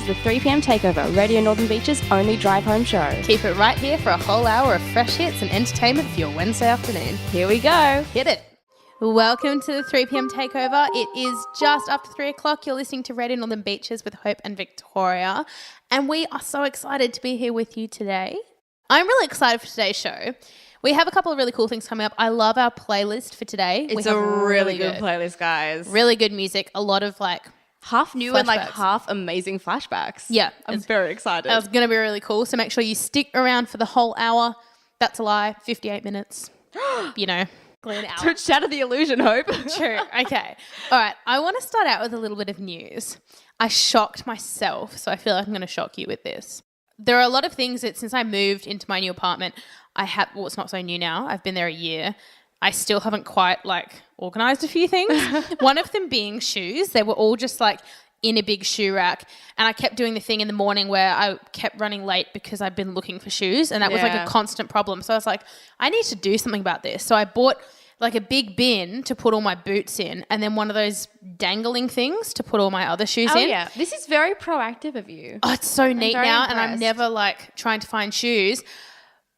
is the 3pm Takeover, Radio Northern Beach's only drive-home show. Keep it right here for a whole hour of fresh hits and entertainment for your Wednesday afternoon. Here we go. Hit it. Welcome to the 3pm Takeover. It is just after 3 o'clock. You're listening to Radio Northern Beaches with Hope and Victoria. And we are so excited to be here with you today. I'm really excited for today's show. We have a couple of really cool things coming up. I love our playlist for today. It's a really good playlist, guys. Really good music. A lot of half new flashbacks. And half amazing flashbacks. Yeah. I'm very excited. It's going to be really cool. So make sure you stick around for the whole hour. That's a lie. 58 minutes. Clean out. Don't shatter the illusion, Hope. True. Okay. All right. I want to start out with a little bit of news. I shocked myself, so I feel like I'm going to shock you with this. There are a lot of things that since I moved into my new apartment, it's not so new now. I've been there a year. I still haven't quite organised a few things. One of them being shoes. They were all just in a big shoe rack. And I kept doing the thing in the morning where I kept running late because I'd been looking for shoes. And that was a constant problem. So I was like, I need to do something about this. So I bought a big bin to put all my boots in and then one of those dangling things to put all my other shoes in. Oh, yeah. This is very proactive of you. Oh, it's so neat now. Impressed. And I'm never trying to find shoes.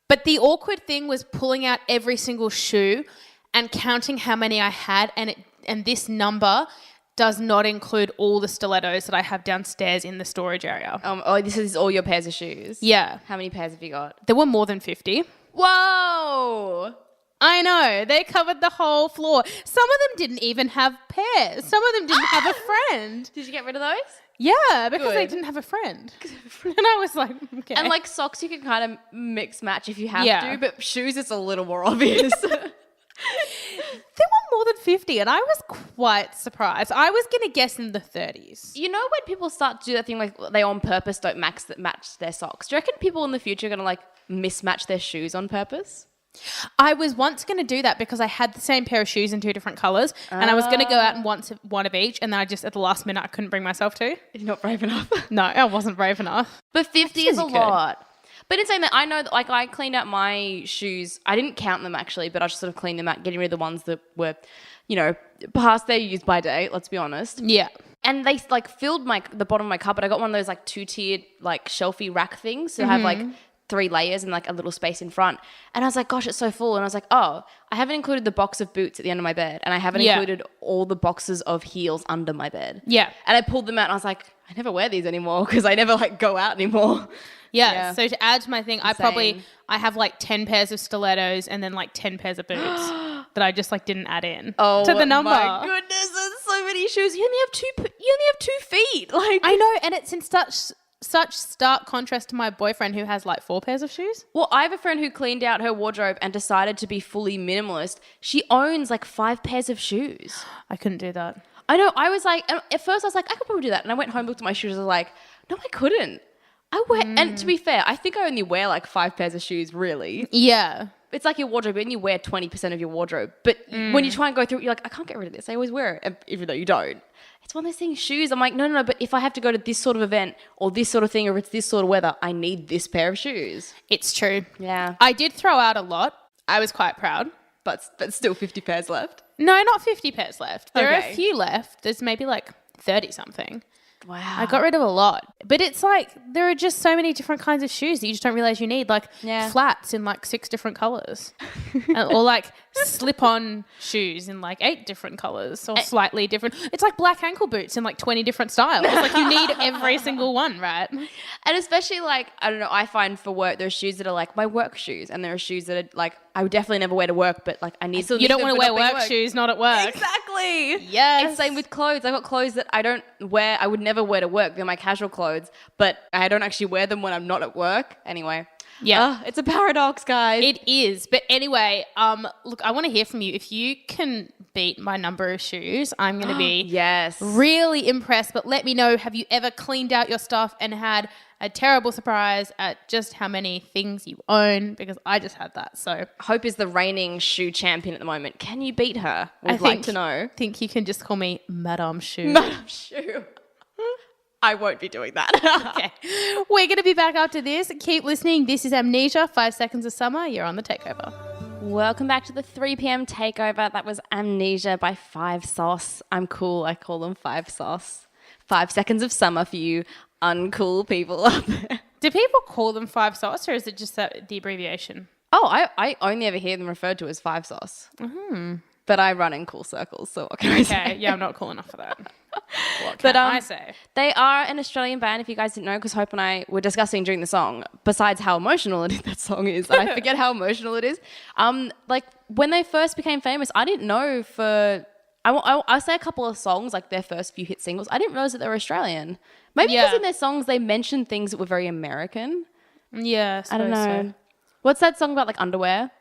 But the awkward thing was pulling out every single shoe and counting how many I had. And this number does not include all the stilettos that I have downstairs in the storage area. This is all your pairs of shoes? Yeah. How many pairs have you got? There were more than 50. Whoa! I know. They covered the whole floor. Some of them didn't even have pairs. Some of them didn't have a friend. Did you get rid of those? Yeah, because they didn't have a friend. And I was like, okay. And socks you can kind of mix match if you have to, but shoes it's a little more obvious. There were more than 50 and I was quite surprised. I was going to guess in the 30s. You know when people start to do that thing they on purpose don't match their socks? Do you reckon people in the future are going to mismatch their shoes on purpose? I was once going to do that because I had the same pair of shoes in 2 different colours and I was going to go out and one of each and then I just at the last minute I couldn't bring myself to. You're not brave enough. No, I wasn't brave enough. But 50 is a lot. But in saying that, I know that I cleaned out my shoes. I didn't count them actually, but I just sort of cleaned them out, getting rid of the ones that were, past their use by date, let's be honest. Yeah. And they filled the bottom of my cupboard. I got one of those 2-tiered shelfie rack things to have 3 layers and a little space in front. And I was like, gosh, it's so full. And I was like, oh, I haven't included the box of boots at the end of my bed. And I haven't included all the boxes of heels under my bed. Yeah. And I pulled them out and I was like, I never wear these anymore because I never go out anymore. Yeah. So to add to my thing, I have 10 pairs of stilettos and then 10 pairs of boots that I just didn't add in to the number. Oh my goodness, there's so many shoes. You only have 2 feet. I know, and it's in such stark contrast to my boyfriend who has 4 pairs of shoes. Well, I have a friend who cleaned out her wardrobe and decided to be fully minimalist. She owns 5 pairs of shoes. I couldn't do that. I know. I was at first I was I could probably do that. And I went home, looked at my shoes. I was like, no, I couldn't. And to be fair, I think I only wear 5 pairs of shoes, really. Yeah. It's like your wardrobe, and you wear 20% of your wardrobe. But when you try and go through it, you're I can't get rid of this. I always wear it, even though you don't. It's one of those things, shoes. I'm like, no, but if I have to go to this sort of event or this sort of thing or it's this sort of weather, I need this pair of shoes. It's true. Yeah. I did throw out a lot. I was quite proud. But still 50 pairs left? No, not 50 pairs left. There are Okay. a few left. There's maybe 30-something. Wow. I got rid of a lot. But it's there are just so many different kinds of shoes that you just don't realize you need. Flats in 6 different colours. Or slip-on shoes in 8 different colours or slightly different. It's like black ankle boots in 20 different styles. You need every single one, right? And especially I don't know, I find for work there are shoes that are my work shoes, and there are shoes that are I would definitely never wear to work, but I need to. You don't want to wear work shoes, not at work. Exactly. Yes. It's same with clothes. I got clothes that I don't wear. I would never wear to work. They're my casual clothes, but I don't actually wear them when I'm not at work. Anyway. Yeah. It's a paradox, guys. It is. But anyway, look, I want to hear from you. If you can beat my number of shoes, I'm going to be really impressed. But let me know, have you ever cleaned out your stuff and had a terrible surprise at just how many things you own? Because I just had that. So Hope is the reigning shoe champion at the moment. Can you beat her? I'd like to know. I think you can just call me Madame Shoe. Madame Shoe. I won't be doing that. Okay. We're going to be back after this. Keep listening. This is Amnesia, 5 Seconds of Summer. You're on the Takeover. Welcome back to the 3pm Takeover. That was Amnesia by 5 Sauce. I'm cool. I call them 5 Sauce. 5 Seconds of Summer for you uncool people up there. Do people call them 5 sauce, or is it just that the abbreviation? Oh, I only ever hear them referred to as 5 sauce. Mm-hmm. But I run in cool circles, so what can I say? Okay, yeah, I'm not cool enough for that. What can I say? They are an Australian band, if you guys didn't know, because Hope and I were discussing during the song, besides how emotional that song is. I forget how emotional it is. Like, when they first became famous, I didn't know I'll say a couple of songs, like their first few hit singles. I didn't realize that they were Australian. Maybe because in their songs they mentioned things that were very American. Yeah, I don't know. So. What's that song about, like underwear?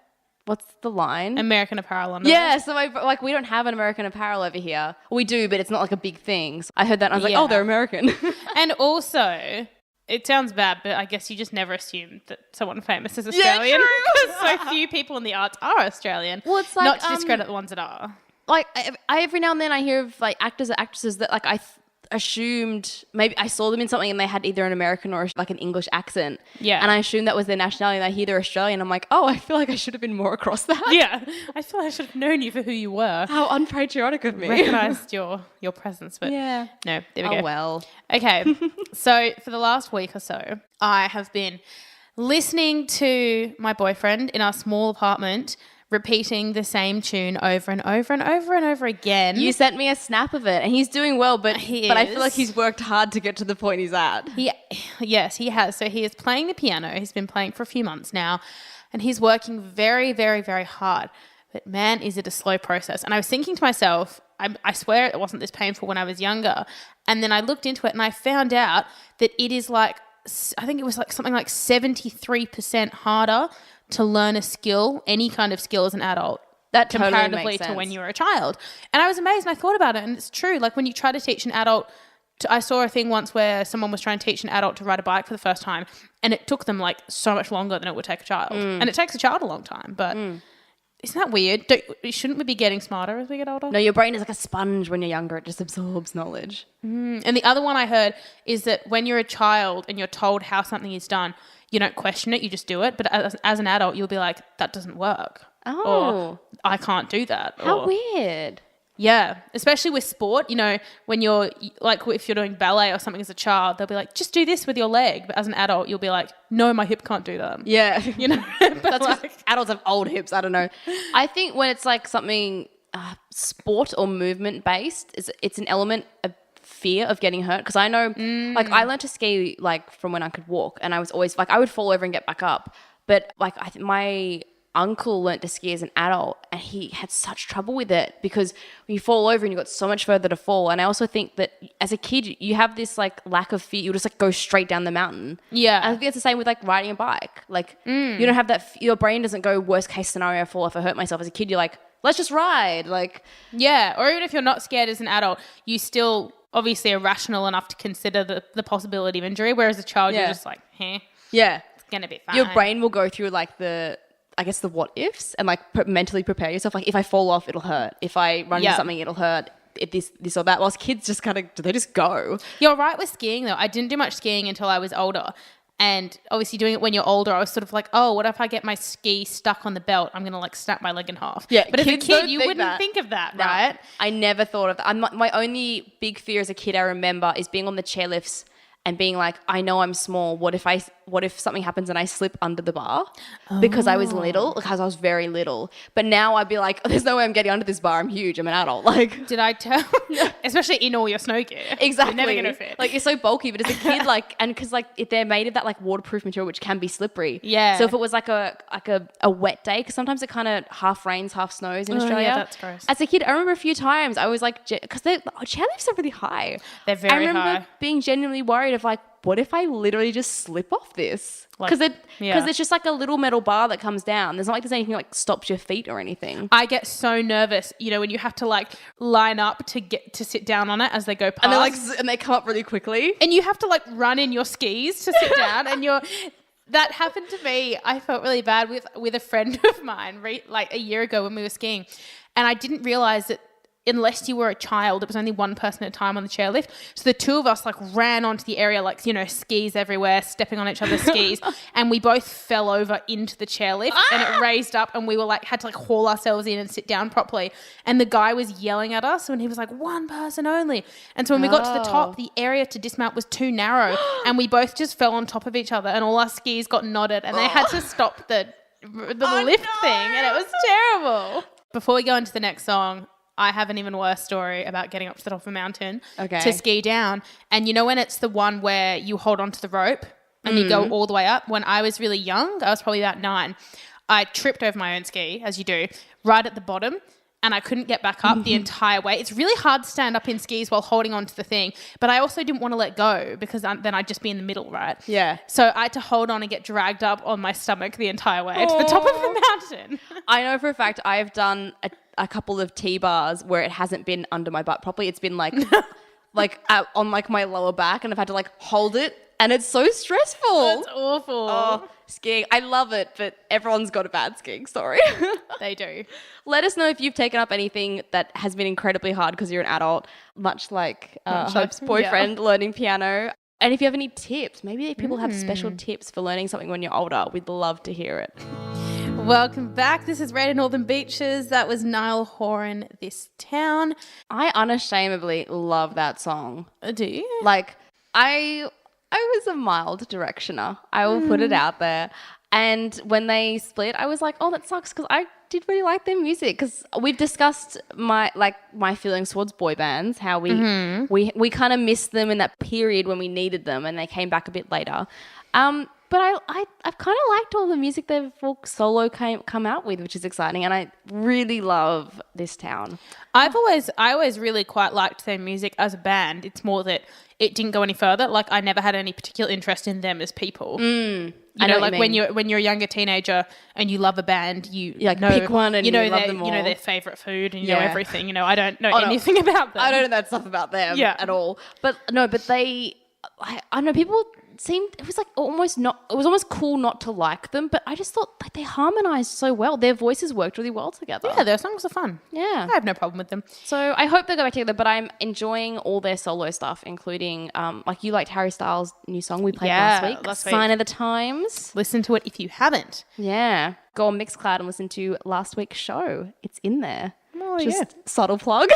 What's the line? American Apparel underwear. Yeah, so we don't have an American Apparel over here. We do, but it's not like a big thing. So I heard that and I was like, oh, they're American. And also, it sounds bad, but I guess you just never assume that someone famous is Australian. Because so few people in the arts are Australian. Well, it's like, not to discredit the ones that are. Like, I every now and then I hear of like actors or actresses that like I assumed, maybe I saw them in something and they had either an American or like an English accent. Yeah. And I assumed that was their nationality and I hear they're Australian. I'm like, oh, I feel like I should have been more across that. Yeah. I feel like I should have known you for who you were. How unpatriotic of me. Recognised your presence, but no, there we go. Oh, well. Okay. So for the last week or so, I have been listening to my boyfriend in our small apartment repeating the same tune over and over and over and over again. You sent me a snap of it and he's doing well, but I feel like he's worked hard to get to the point he's at. Yes, he has. So he is playing the piano. He's been playing for a few months now and he's working very, very, very hard. But man, is it a slow process. And I was thinking to myself, I swear it wasn't this painful when I was younger. And then I looked into it and I found out that it is like, I think it was like something like 73% harder to learn a skill, any kind of skill as an adult, that totally comparatively to when you were a child. And I was amazed and I thought about it and it's true. Like when you try to teach an adult, I saw a thing once where someone was trying to teach an adult to ride a bike for the first time and it took them like so much longer than it would take a child. And it takes a child a long time, but isn't that weird? Shouldn't we be getting smarter as we get older? No, your brain is like a sponge when you're younger. It just absorbs knowledge. And the other one I heard is that when you're a child and you're told how something is done, you don't question it, you just do it. But as an adult, you'll be like, that doesn't work. Oh. Or I can't do that. How weird. Yeah. Especially with sport, you know, when you're like, if you're doing ballet or something as a child, they'll be like, just do this with your leg. But as an adult, you'll be like, no, my hip can't do that. Yeah. You know? That's like, adults have old hips. I don't know. I think when it's like something sport or movement based, it's an element of fear of getting hurt, because I know like I learned to ski like from when I could walk and I was always like I would fall over and get back up, but like I think my uncle learnt to ski as an adult and he had such trouble with it because you fall over and you've got so much further to fall. And I also think that as a kid you have this like lack of fear, you just like go straight down the mountain. And I think it's the same with like riding a bike. Like you don't have that your brain doesn't go worst case scenario, fall off or hurt myself. As a kid you're like, let's just ride. Like or even if you're not scared as an adult, you still obviously are rational enough to consider the possibility of injury, whereas a child you're just like, it's gonna be fine. Your brain will go through like the what ifs and like mentally prepare yourself. Like if I fall off, it'll hurt. If I run into something, it'll hurt. If this or that. Whilst kids just kind of, they just go. You're right with skiing though. I didn't do much skiing until I was older. And obviously doing it when you're older, I was sort of like, oh, what if I get my ski stuck on the belt? I'm going to like snap my leg in half. Yeah, but as a kid, you wouldn't think of that, right? I never thought of that. My only big fear as a kid I remember is being on the chairlifts and being like, I know I'm small. What if something happens and I slip under the bar? Because I was little, because I was very little. But now I'd be like, oh, there's no way I'm getting under this bar. I'm huge. I'm an adult. Like, did I tell? Especially in all your snow gear. Exactly. You're never gonna fit. Like, you're so bulky, but as a kid, like, and because like if they're made of that like waterproof material, which can be slippery. Yeah. So if it was like a wet day, because sometimes it kind of half rains, half snows in Australia. Yeah, that's gross. As a kid, I remember a few times I was like, because chairlifts are really high. They're very high. I remember being genuinely worried of like, what if I literally just slip off this? Because it's just like a little metal bar that comes down. There's not like there's anything like stops your feet or anything. I get so nervous, you know, when you have to like line up to get to sit down on it as they go past. And they're like, and they come up really quickly. And you have to like run in your skis to sit down and that happened to me. I felt really bad with a friend of mine like a year ago when we were skiing. And I didn't realize that unless you were a child, it was only one person at a time on the chairlift. So the two of us like ran onto the area, like, you know, skis everywhere, stepping on each other's skis. And we both fell over into the chairlift and it raised up and we were like, had to like haul ourselves in and sit down properly. And the guy was yelling at us and he was like, one person only. And so when we got to the top, the area to dismount was too narrow and we both just fell on top of each other and all our skis got knotted and they had to stop the lift thing and it was terrible. Before we go into the next song, I have an even worse story about getting up to the top of a mountain to ski down. And you know when it's the one where you hold onto the rope and you go all the way up? When I was really young, I was probably about 9, I tripped over my own ski, as you do, right at the bottom. And I couldn't get back up the entire way. It's really hard to stand up in skis while holding onto the thing. But I also didn't want to let go because then I'd just be in the middle, right? Yeah. So I had to hold on and get dragged up on my stomach the entire way to the top of the mountain. I know for a fact I've done a couple of T-bars where it hasn't been under my butt properly. It's been like on like my lower back and I've had to like hold it. And it's so stressful. That's awful. Oh, skiing. I love it, but everyone's got a bad skiing story. They do. Let us know if you've taken up anything that has been incredibly hard because you're an adult, much like Hope's boyfriend learning piano. And if you have any tips, maybe people have special tips for learning something when you're older. We'd love to hear it. Welcome back. This is Rated Northern Beaches. That was Niall Horan, This Town. I unashamedly love that song. Do you? Like, I was a mild directioner. I will put it out there. And when they split, I was like, oh, that sucks because I did really like their music because we've discussed my feelings towards boy bands, how we kind of missed them in that period when we needed them and they came back a bit later. But I've kind of liked all the music they've all solo come out with, which is exciting. And I really love This Town. I always really quite liked their music as a band. It's more that it didn't go any further. Like I never had any particular interest in them as people. You know, like when you're a younger teenager and you love a band, you like know, pick one and you love their, them all. You know their favorite food and you know everything. You know, I don't know anything about them. I don't know that stuff about them at all. But no, but they, I don't know, people seemed, it was almost cool not to like them, but I just thought like they harmonized so well. Their voices worked really well together. Yeah, their songs are fun. Yeah. I have no problem with them. So I hope they go back together, but I'm enjoying all their solo stuff, including like you liked Harry Styles' new song we played last week, Sign of the Times. Listen to it if you haven't. Yeah. Go on Mixcloud and listen to last week's show. It's in there. Oh, just subtle plug.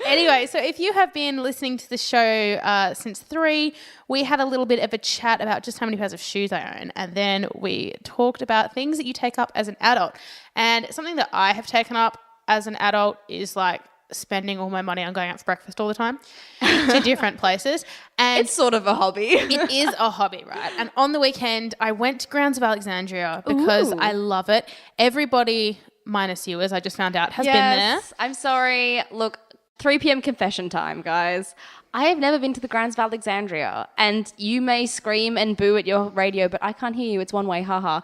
Anyway, so if you have been listening to the show since 3, we had a little bit of a chat about just how many pairs of shoes I own. And then we talked about things that you take up as an adult. And something that I have taken up as an adult is like spending all my money on going out for breakfast all the time to different places. And it's sort of a hobby. It is a hobby, right? And on the weekend, I went to Grounds of Alexandria because I love it. Everybody, minus you, as I just found out, has been there. I'm sorry. Look, 3 p.m. confession time, guys. I have never been to the Grounds of Alexandria, and you may scream and boo at your radio, but I can't hear you. It's one way, haha.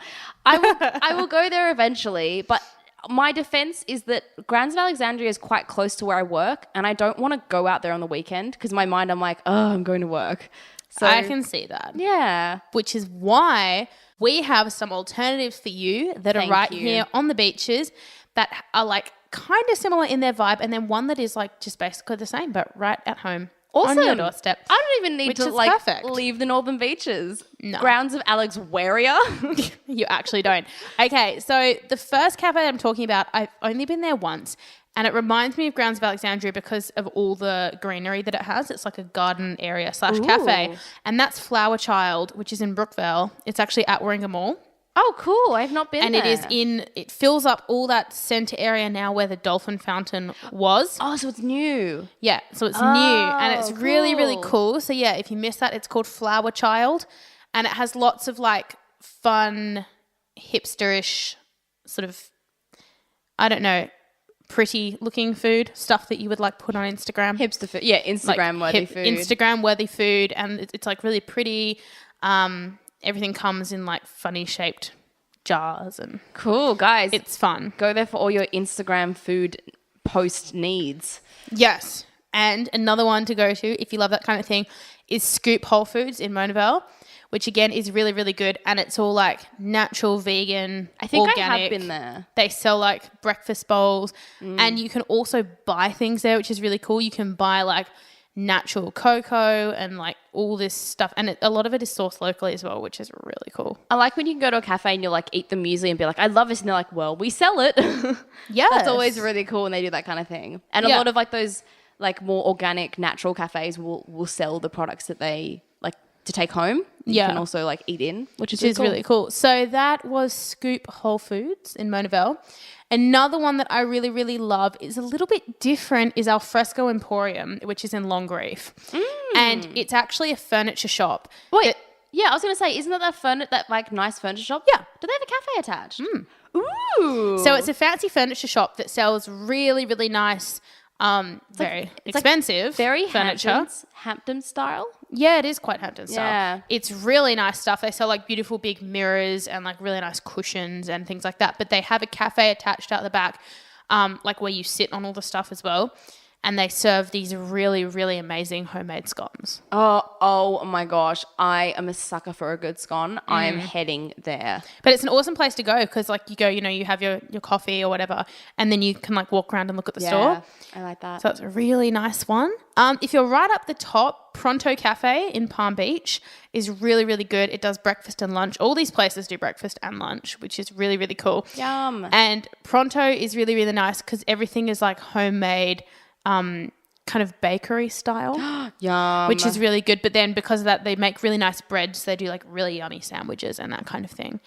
I will go there eventually, but my defense is that Grounds of Alexandria is quite close to where I work, and I don't want to go out there on the weekend because in my mind I'm like, oh, I'm going to work. So I can see that. Yeah. Which is why we have some alternatives for you that are right here on the beaches that are like kind of similar in their vibe, and then one that is like just basically the same but right at home. Awesome. On your doorstep. I don't even need to like leave the northern beaches. No. Grounds of Alexandria. You actually don't. Okay, so the first cafe I'm talking about, I've only been there once, and it reminds me of Grounds of Alexandria because of all the greenery that it has. It's like a garden area / cafe, and that's Flower Child, which is in Brookvale. It's actually at Warringah Mall. Oh, cool. I've not been there. And it fills up all that centre area now where the dolphin fountain was. Oh, so it's new. Yeah, so it's new and it's really, really cool. So yeah, if you miss that, it's called Flower Child, and it has lots of like fun, hipsterish sort of, I don't know, pretty looking food, stuff that you would like put on Instagram. Hipster food. Yeah, Instagram-worthy food. Instagram-worthy food, and it's like really pretty. Everything comes in like funny shaped jars and cool, guys. It's fun. Go there for all your Instagram food post needs. Yes. And another one to go to if you love that kind of thing is Scoop Whole Foods in Mona Vale, which again is really, really good. And it's all like natural, vegan, I think organic. I have been there. They sell like breakfast bowls and you can also buy things there, which is really cool. You can buy like natural cocoa and like all this stuff. And a lot of it is sourced locally as well, which is really cool. I like when you can go to a cafe and you'll like eat the muesli and be like, I love this. And they're like, well, we sell it. Yeah. That's always really cool when they do that kind of thing. And a lot of like those like more organic, natural cafes will sell the products that they like to take home. You can also like eat in, which is really cool. So that was Scoop Whole Foods in Mona Vale. Another one that I really, really love is a little bit different is Alfresco Emporium, which is in Longreef. And it's actually a furniture shop. Wait, I was going to say, isn't that like nice furniture shop? Yeah. Do they have a cafe attached? Ooh. So it's a fancy furniture shop that sells really, really nice, very expensive very furniture. Hampton style? Yeah, it is quite Hampton style. Yeah. It's really nice stuff. They sell like beautiful big mirrors and like really nice cushions and things like that. But they have a cafe attached out the back, like where you sit on all the stuff as well. And they serve these really, really amazing homemade scones. Oh my gosh. I am a sucker for a good scone. I am heading there. But it's an awesome place to go because like you go, you have your coffee or whatever and then you can like walk around and look at the store. I like that. So it's a really nice one. If you're right up the top, Pronto Cafe in Palm Beach is really, really good. It does breakfast and lunch. All these places do breakfast and lunch, which is really, really cool. Yum. And Pronto is really, really nice because everything is like homemade, kind of bakery style. Yum. Which is really good. But then because of that, they make really nice breads. They do like really yummy sandwiches and that kind of thing.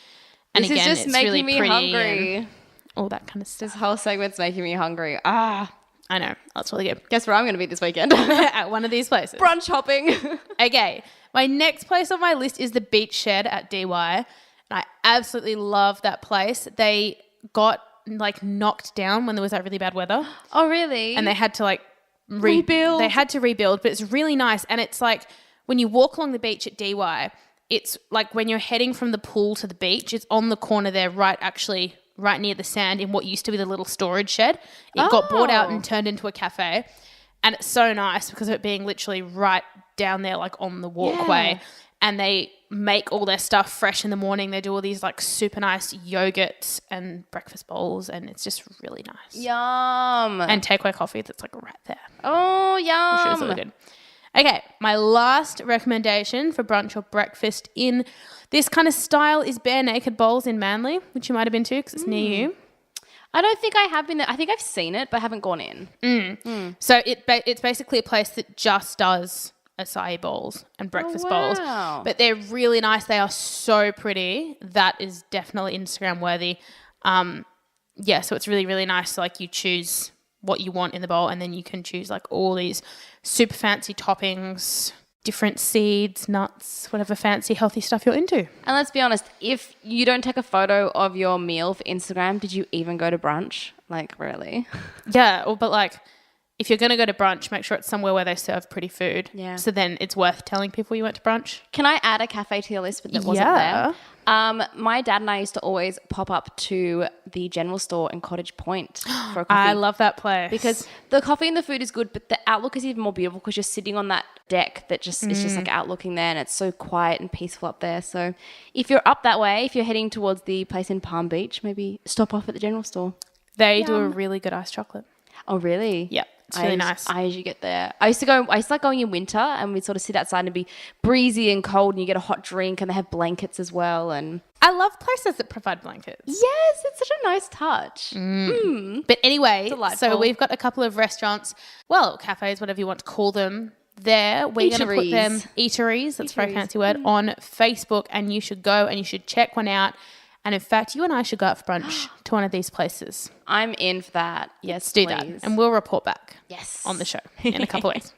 And this again, is just it's making really me pretty hungry. and all that kind of stuff. This whole segment's making me hungry. I know. That's really good. Guess where I'm going to be this weekend? At one of these places. Brunch hopping. Okay. My next place on my list is the Beach Shed at DY. And I absolutely love that place. They got like knocked down when there was that really bad weather. Oh, really? And they had to like rebuild. They had to rebuild, but it's really nice. And it's like when you walk along the beach at DY, it's like when you're heading from the pool to the beach, it's on the corner there, right near the sand in what used to be the little storage shed. It got bought out and turned into a cafe. And it's so nice because of it being literally right down there, like on the walkway. Yeah. And they make all their stuff fresh in the morning. They do all these like super nice yogurts and breakfast bowls, and it's just really nice. Yum. And takeaway coffee that's like right there. Oh, yum. Which is really good. Okay, my last recommendation for brunch or breakfast in this kind of style is Bare Naked Bowls in Manly, which you might have been to because it's near you. I don't think I have been there. I think I've seen it, but I haven't gone in. So it's basically a place that just does acai bowls and breakfast bowls. But they're really nice. They are so pretty. That is definitely Instagram worthy. So it's really, really nice. Like you choose what you want in the bowl and then you can choose like all these super fancy toppings, different seeds, nuts, whatever fancy healthy stuff you're into. And let's be honest, if you don't take a photo of your meal for Instagram, did you even go to brunch? Like, really? Yeah, but like if you're going to go to brunch, make sure it's somewhere where they serve pretty food. Yeah. So then it's worth telling people you went to brunch. Can I add a cafe to your list but that wasn't there? My dad and I used to always pop up to the general store in Cottage Point for a coffee. I love that place. Because the coffee and the food is good, but the outlook is even more beautiful because you're sitting on that deck that just is just like outlooking there and it's so quiet and peaceful up there. So if you're up that way, if you're heading towards the place in Palm Beach, maybe stop off at the general store. They do a really good iced chocolate. Oh, really? Yep. It's really nice. I usually get there. I used to like going in winter and we'd sort of sit outside and it'd be breezy and cold and you get a hot drink and they have blankets as well. And I love places that provide blankets. Yes, it's such a nice touch. But anyway, delightful. So we've got a couple of restaurants, cafes, whatever you want to call them, there. We're going to put them, eateries, that's a very fancy word, on Facebook and you should go and you should check one out. And in fact, you and I should go out for brunch to one of these places. I'm in for that. Yes, do that. And we'll report back on the show in a couple of weeks.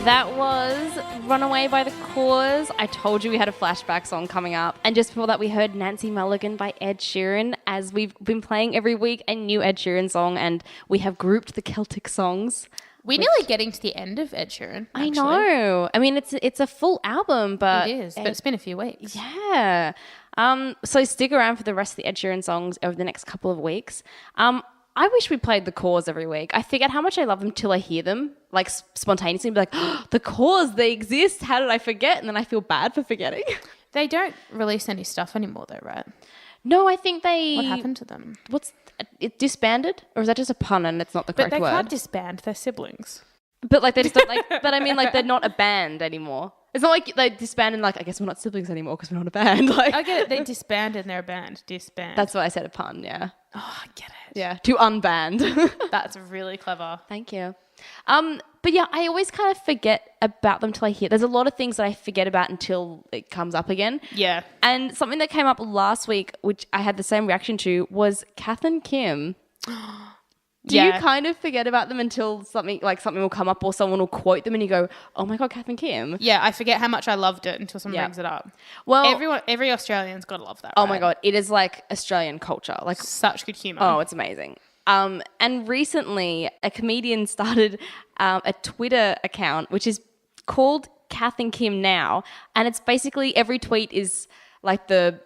That was Runaway by The Cause. I told you we had a flashback song coming up. And just before that, we heard Nancy Mulligan by Ed Sheeran, as we've been playing every week a new Ed Sheeran song. And we have grouped the Celtic songs. We're nearly getting to the end of Ed Sheeran. Actually. I know. I mean, it's a full album, but... It is, but it's been a few weeks. Yeah. So stick around for the rest of the Ed Sheeran songs over the next couple of weeks. I wish we played The Cause every week. I forget how much I love them till I hear them, like spontaneously, and be like, oh, The Cause, they exist. How did I forget? And then I feel bad for forgetting. They don't release any stuff anymore though, right? No, I think they... What happened to them? It disbanded? Or is that just a pun and it's not the correct But they word? can't disband. They're siblings. But like they just don't like... But I mean like they're not a band anymore. It's not like they disbanded like, I guess we're not siblings anymore because we're not a band. Like I get it. They disbanded and they're a band. Disband. That's why I said a pun, yeah. Oh, I get it. Yeah, to unband. That's really clever. Thank you. But yeah, I always kind of forget about them till I hear. There's a lot of things that I forget about until it comes up again. Yeah. And something that came up last week, which I had the same reaction to, was Kath and Kim. Do you kind of forget about them until something will come up or someone will quote them and you go, oh my God, Kath and Kim? Yeah, I forget how much I loved it until someone brings it up. Well, every Australian's got to love that. Oh my God, it is like Australian culture. Like such good humour. Oh, it's amazing. And recently a comedian started a Twitter account which is called Kath and Kim Now, and it's basically every tweet is like a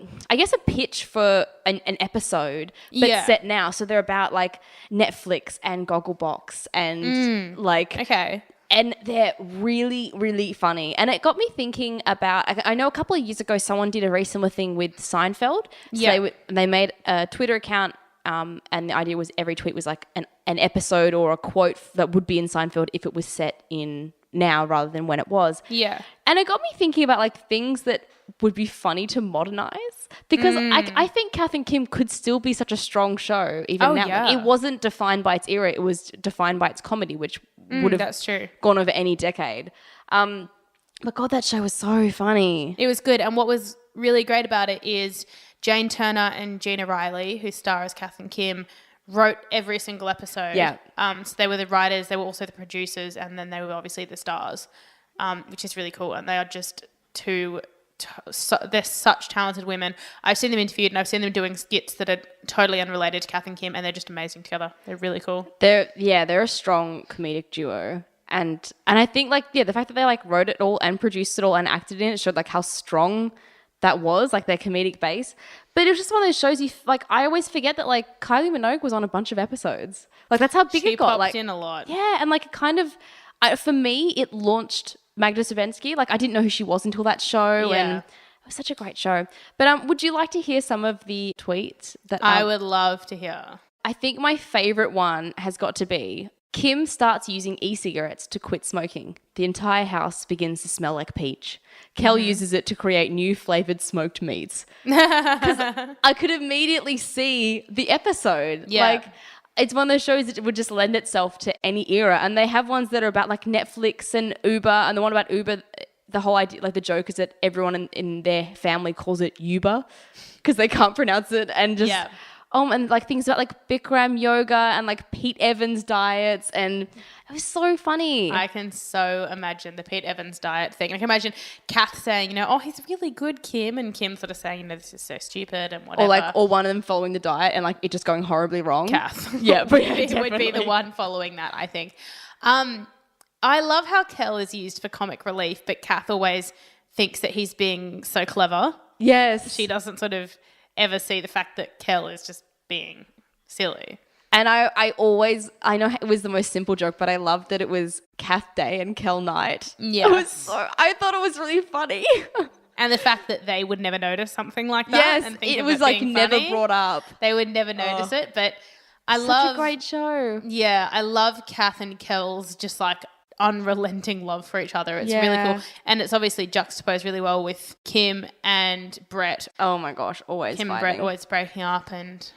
pitch for an episode, but set now. So they're about like Netflix and Gogglebox and and they're really, really funny. And it got me thinking about, I know a couple of years ago, someone did a very similar thing with Seinfeld. So they made a Twitter account and the idea was every tweet was like an episode or a quote that would be in Seinfeld if it was set in now rather than when it was. Yeah. And it got me thinking about like things that would be funny to modernize because I think Kath and Kim could still be such a strong show even now. Yeah. Like, it wasn't defined by its era. It was defined by its comedy, which would have that's true. gone over any decade. But God, that show was so funny. It was good. And what was really great about it is Jane Turner and Gina Riley, who star as Kath and Kim, wrote every single episode. Yeah. So they were the writers, they were also the producers, and then they were obviously the stars, which is really cool. And they are just they're such talented women. I've seen them interviewed and I've seen them doing skits that are totally unrelated to Kath and Kim, and they're just amazing together. They're really cool. They're a strong comedic duo. And I think the fact that they like wrote it all and produced it all and acted in it showed like how strong that was, like their comedic base. But it was just one of those shows I always forget that like Kylie Minogue was on a bunch of episodes. Like that's how big it got. She popped like in a lot. Yeah, and like kind of for me it launched Magda Svenski. Like I didn't know who she was until that show, and it was such a great show. But would you like to hear some of the tweets that I would love to hear? I think my favorite one has got to be Kim starts using e-cigarettes to quit smoking. The entire house begins to smell like peach. Kel uses it to create new flavored smoked meats. Because I could immediately see the episode. Yeah. Like, it's one of those shows that would just lend itself to any era. And they have ones that are about like Netflix and Uber. And the one about Uber, the whole idea, like the joke is that everyone in their family calls it Uber because they can't pronounce it. And just... Yeah. And like things about like Bikram yoga and like Pete Evans diets, and it was so funny. I can so imagine the Pete Evans diet thing. I can imagine Kath saying, oh, he's really good, Kim, and Kim sort of saying, this is so stupid and whatever. Or one of them following the diet and like it just going horribly wrong. Kath. Yeah, but it would be the one following that, I think. I love how Kel is used for comic relief, but Kath always thinks that he's being so clever. Yes. She doesn't sort of ever see the fact that Kel is just being silly. And I know it was the most simple joke, but I loved that it was Kath Day and Kel Night. Yeah. I thought it was really funny. And the fact that they would never notice something like that. Yes, and think it of was like never funny. brought up. They would never notice it, but I Such love... a great show. Yeah, I love Kath and Kel's just like unrelenting love for each other. It's really cool. And it's obviously juxtaposed really well with Kim and Brett. Oh my gosh, always Kim fighting. and Brett always breaking up and...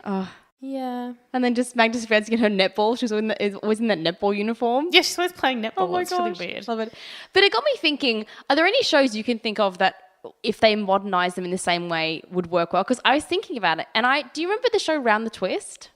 Yeah. And then just Magda Svenski in her netball. She's always in that netball uniform. Yeah, she's always playing netball. Oh my it's gosh. really weird. Love it. But it got me thinking, are there any shows you can think of that if they modernize them in the same way would work well? Because I was thinking about it. And do you remember the show Round the Twist?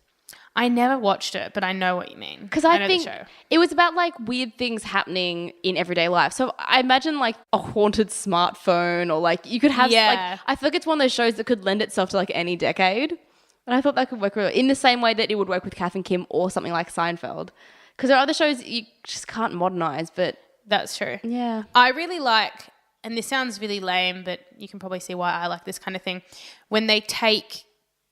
I never watched it, but I know what you mean. Because I think it was about like weird things happening in everyday life. So I imagine like a haunted smartphone, or like you could have like, I feel like it's one of those shows that could lend itself to like any decade. And I thought that could work really in the same way that it would work with Kath and Kim or something like Seinfeld. Because there are other shows you just can't modernize, but... That's true. Yeah. I really like, and this sounds really lame, but you can probably see why I like this kind of thing, when they take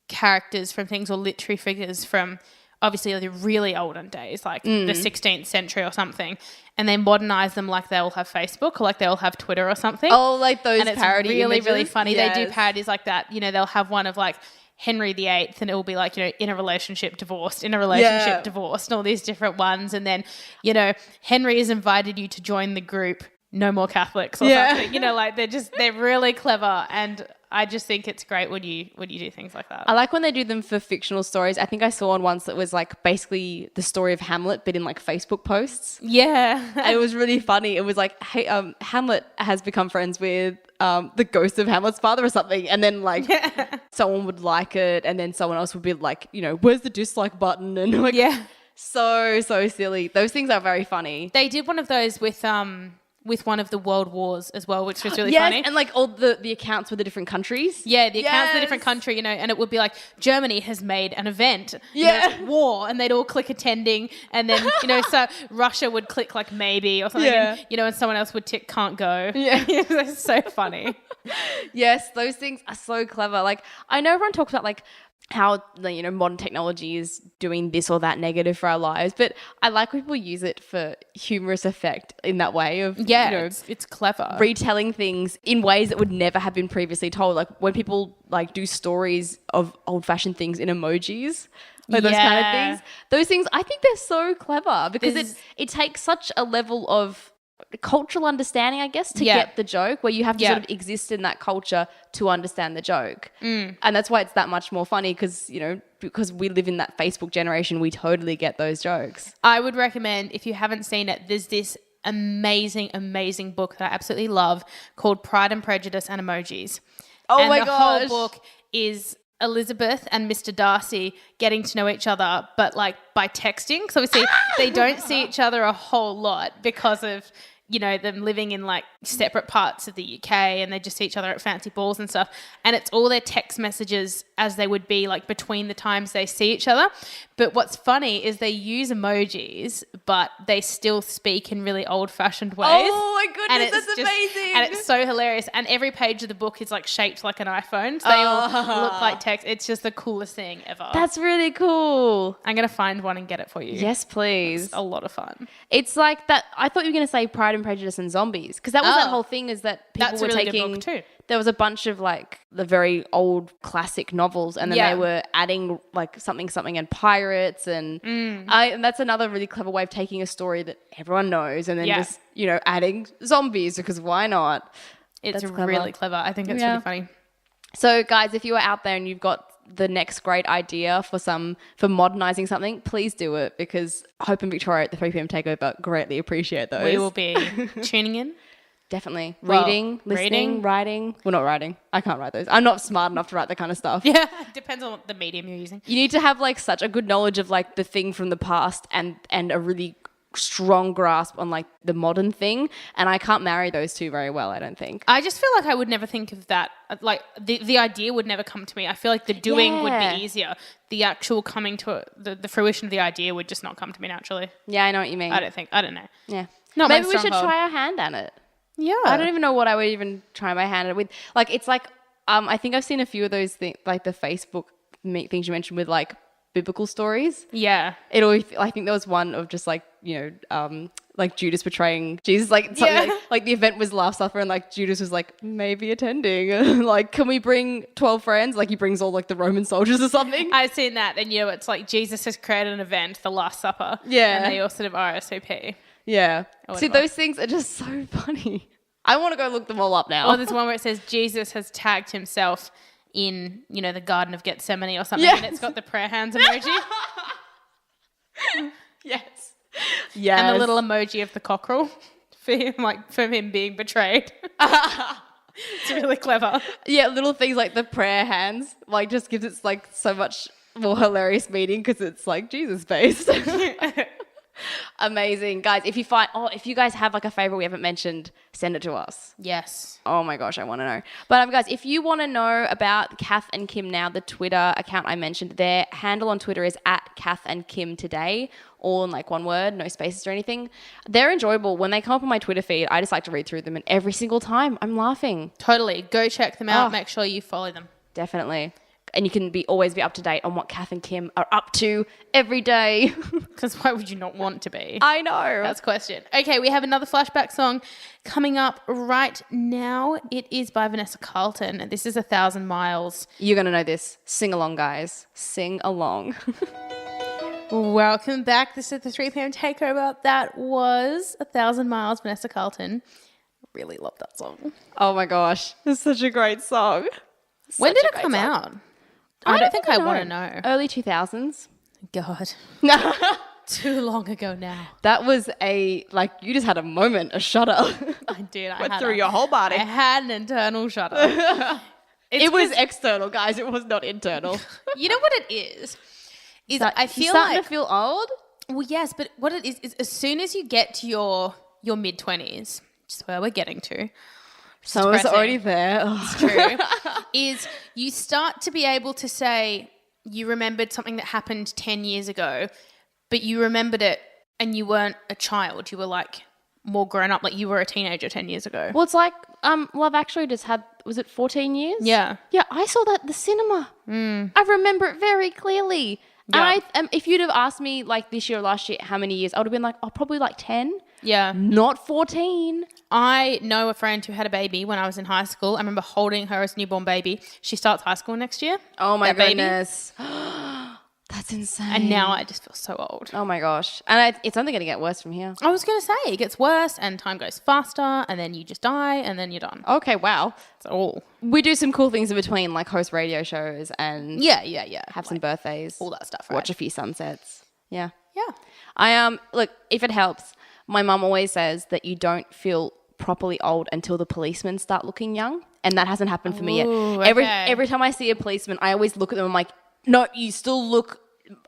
characters from things or literary figures from obviously the really olden days, like the 16th century or something, and they modernize them like they all have Facebook or like they all have Twitter or something. Oh, like those and it's parody really, images? really funny. Yes. They do parodies like that. You know, they'll have one of like Henry VIII and it will be like, you know, in a relationship divorced, in a relationship divorced, and all these different ones. And then, you know, Henry has invited you to join the group No More Catholics or something. You know, like they're really clever, and I just think it's great when you do things like that. I like when they do them for fictional stories. I think I saw one once that was like basically the story of Hamlet, but in like Facebook posts. Yeah. And it was really funny. It was like, hey, Hamlet has become friends with the ghost of Hamlet's father or something. And then like someone would like it, and then someone else would be like, you know, where's the dislike button? And like, so silly. Those things are very funny. They did one of those with one of the world wars as well, which was really funny. And like all the accounts with the different countries. Yeah, the accounts of the different country, you know, and it would be like Germany has made an event, war, and they'd all click attending, and then, you know, so Russia would click like maybe or something, and, you know, and someone else would tick can't go. Yeah. It's so funny. Yes, those things are so clever. Like, I know everyone talks about like how, you know, modern technology is doing this or that negative for our lives, but I like when people use it for humorous effect in that way of, you know, it's clever. Retelling things in ways that would never have been previously told. Like when people like do stories of old-fashioned things in emojis, like those kind of things. Those things, I think they're so clever because it takes such a level of cultural understanding, I guess, to get the joke, where you have to sort of exist in that culture to understand the joke. And that's why it's that much more funny because, you know, because we live in that Facebook generation, we totally get those jokes. I would recommend, if you haven't seen it, there's this amazing book that I absolutely love called Pride and Prejudice and Emojis. Oh my gosh. The whole book is Elizabeth and Mr. Darcy getting to know each other, but like by texting. So obviously they don't see each other a whole lot because of, you know, them living in like separate parts of the UK, and they just see each other at fancy balls and stuff. And it's all their text messages as they would be like between the times they see each other. But what's funny is they use emojis, but they still speak in really old-fashioned ways. Oh my goodness, that's amazing. And it's so hilarious. And every page of the book is like shaped like an iPhone. So they all look like text. It's just the coolest thing ever. That's really cool. I'm going to find one and get it for you. Yes, please. It's a lot of fun. It's like that. I thought you were going to say Pride and Prejudice and Zombies, because that was that whole thing, is that people were really taking. good book too. There was a bunch of like the very old classic novels, and then they were adding like something and pirates, and and that's another really clever way of taking a story that everyone knows and then just, you know, adding zombies, because why not? It's really clever. I think it's really funny. So guys, if you are out there and you've got the next great idea for modernizing something, please do it, because Hope and Victoria at the 3 p.m. Takeover greatly appreciate those. We will be tuning in. Definitely. Reading, listening, writing. Well, not writing. I can't write those. I'm not smart enough to write that kind of stuff. Yeah, it depends on what the medium you're using. You need to have like such a good knowledge of like the thing from the past and a really strong grasp on like the modern thing, and I can't marry those two very well, I don't think. I just feel like I would never think of that. Like the idea would never come to me. I feel like the doing would be easier. The actual coming to the fruition of the idea would just not come to me naturally. Yeah, I know what you mean. I don't know. Yeah. Not maybe we should try our hand at it. Yeah. I don't even know what I would even try my hand at it with. Like, it's like, I think I've seen a few of those things, like the Facebook things you mentioned with like biblical stories. Yeah. It always, I think there was one of just like, you know, like Judas betraying Jesus, like something like the event was Last Supper, and like Judas was like maybe attending. Like, can we bring 12 friends? Like he brings all like the Roman soldiers or something. I've seen that, and you know, it's like Jesus has created an event, the Last Supper. Yeah. And they all sort of RSVP. Yeah. See, those things are just so funny. I want to go look them all up now. Oh, there's one where it says Jesus has tagged himself in, you know, the Garden of Gethsemane or something, and it's got the prayer hands emoji. Yes. And the little emoji of the cockerel for him being betrayed. It's really clever. Yeah, little things like the prayer hands, like just gives it like so much more hilarious meaning because it's like Jesus based. Amazing. Guys, if you guys have like a favorite we haven't mentioned, send it to us. Yes. Oh my gosh, I want to know. But guys, if you want to know about Kath and Kim now, the Twitter account I mentioned, their handle on Twitter is @KathAndKimToday, all in like one word, no spaces or anything. They're enjoyable. When they come up on my Twitter feed, I just like to read through them, and every single time I'm laughing. Totally. Go check them out. Make sure you follow them. Definitely. and you can always be up to date on what Kath and Kim are up to every day. Because why would you not want to be? I know. That's the question. Okay, we have another flashback song coming up right now. It is by Vanessa Carlton. This is 1,000 Miles. You're going to know this. Sing along, guys. Sing along. Welcome back. This is the 3 p.m. Takeover. That was 1,000 Miles, Vanessa Carlton. Really love that song. Oh my gosh. It's such a great song. When did it come out? I don't think I want to know. Early 2000s. God. Too long ago now. That was you just had a moment, a shudder. I did. Went through your whole body. I had an internal shudder. It was external, guys. It was not internal. You know what it is? I feel you're starting to feel old? Well, yes, but what it is as soon as you get to your mid-20s, which is where we're getting to. So it's already there. It's true. Is you start to be able to say you remembered something that happened 10 years ago, but you remembered it and you weren't a child. You were like more grown up, like you were a teenager 10 years ago. Well, it's like Love Actually just had, was it 14 years? Yeah. Yeah, I saw that at the cinema. I remember it very clearly. Yeah. And if you'd have asked me like this year or last year how many years, I would have been like, oh, probably like 10. Yeah. Not 14. I know a friend who had a baby when I was in high school. I remember holding her as a newborn baby. She starts high school next year. Oh my That goodness. That's insane. And now I just feel so old. Oh my gosh. And it's only going to get worse from here. I was going to say, it gets worse and time goes faster and then you just die and then you're done. Okay, wow. That's all. We do some cool things in between, like host radio shows and have some birthdays. All that stuff, right? Watch a few sunsets. Yeah. Yeah. I look, if it helps, my mum always says that you don't feel properly old until the policemen start looking young. And that hasn't happened for me yet. Every time I see a policeman, I always look at them and I'm like, no, you still look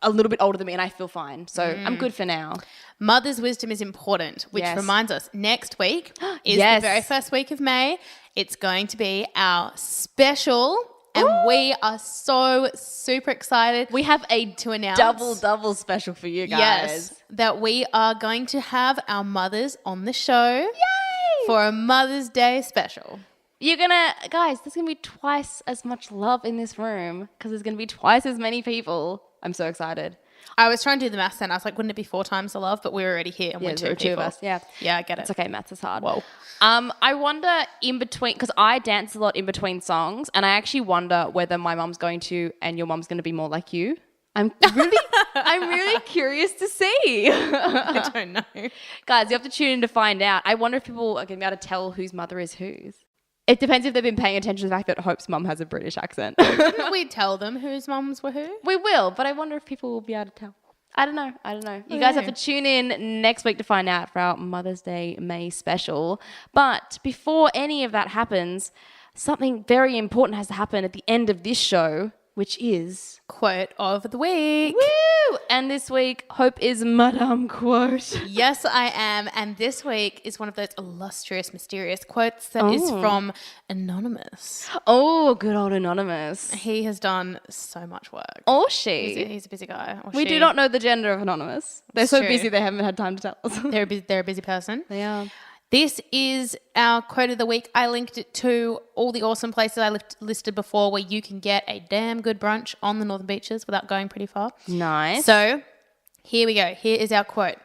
a little bit older than me and I feel fine. So I'm good for now. Mother's wisdom is important, which reminds us next week is Yes. the very first week of May. It's going to be our special and we are so super excited. We have a to announce double special for you guys. Yes, that we are going to have our mothers on the show. Yay! For a Mother's Day special. Guys, there's going to be twice as much love in this room because there's going to be twice as many people. I'm so excited. I was trying to do the maths then. I was like, wouldn't it be 4 times the love? But we're already here and we're there two are people. of us. Yeah. Yeah, I get it. It's okay. Maths is hard. Whoa. I wonder in between, because I dance a lot in between songs, and I actually wonder whether my mum's going to and your mum's going to be more like you. I'm really curious to see. I don't know. Guys, you have to tune in to find out. I wonder if people are going to be able to tell whose mother is whose. It depends if they've been paying attention to the fact that Hope's mum has a British accent. Didn't we tell them whose mums were who? We will, but I wonder if people will be able to tell. I don't know. You guys have to tune in next week to find out for our Mother's Day May special. But before any of that happens, something very important has to happen at the end of this show, which is Quote of the week. woo! And this week, Hope is Madame Quote. Yes, I am. And this week is one of those illustrious, mysterious quotes that is from Anonymous. Oh, good old Anonymous. He has done so much work. Or she. He's a busy guy. Or We she. do not know the gender of Anonymous. They're It's so true. busy they haven't had time to tell us. They're a busy person. They are. This is our quote of the week. I linked it to all the awesome places I listed before where you can get a damn good brunch on the Northern Beaches without going pretty far. Nice. So here we go. Here is our quote.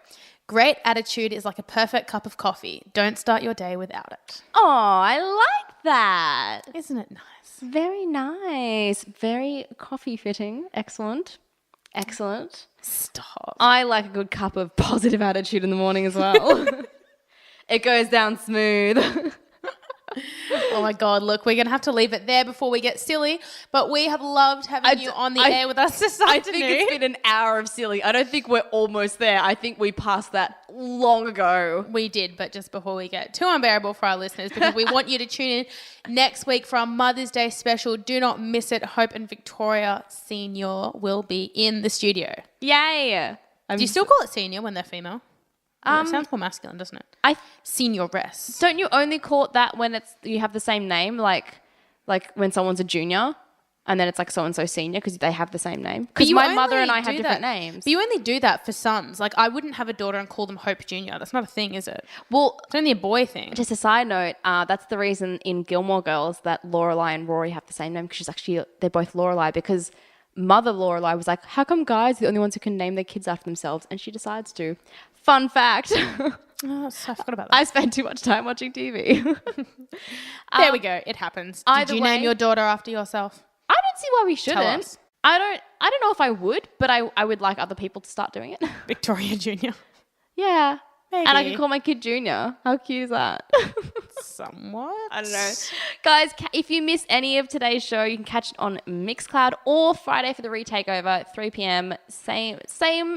Great attitude is like a perfect cup of coffee. Don't start your day without it. Oh, I like that. Isn't it nice? Very nice. Very coffee fitting. Excellent. Stop. I like a good cup of positive attitude in the morning as well. It goes down smooth. Oh my God, look, we're going to have to leave it there before we get silly, but we have loved having you on the air with us this afternoon. I think it's been an hour of silly. I don't think we're almost there. I think we passed that long ago. We did, but just before we get too unbearable for our listeners, because we want you to tune in next week for our Mother's Day special. Do not miss it. Hope and Victoria Senior will be in the studio. Yay. Do you still call it senior when they're female? It sounds more masculine, doesn't it? Senioress. Don't you only call it that when you have the same name, like when someone's a junior? And then it's like so-and-so senior because they have the same name. But Because you my mother only and I have do different that- names. But you only do that for sons. Like, I wouldn't have a daughter and call them Hope Jr. That's not a thing, is it? Well, It's only a boy thing. just a side note, that's the reason in Gilmore Girls that Lorelai and Rory have the same name because they're both Lorelai because mother Lorelai was like, how come guys are the only ones who can name their kids after themselves? And she decides to. Fun fact. Oh, I forgot about that. I spend too much time watching TV. There we go. It happens. either Did you way- name your daughter after yourself? I don't see why we shouldn't. us. I don't know if I would, but I would like other people to start doing it. Victoria Jr. Yeah. Maybe. And I can call my kid Junior. How cute is that? Somewhat. I don't know. Guys, if you miss any of today's show, you can catch it on Mixcloud or Friday for the retakeover, 3 p.m. Same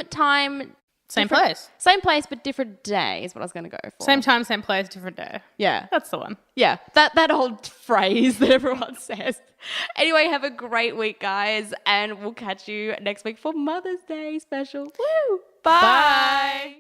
time. Same different- place. Same place, but different day is what I was going to go for. Same time, same place, different day. Yeah. That's the one. Yeah. That old phrase that everyone says. Anyway, have a great week, guys. And we'll catch you next week for Mother's Day special. Woo! Bye.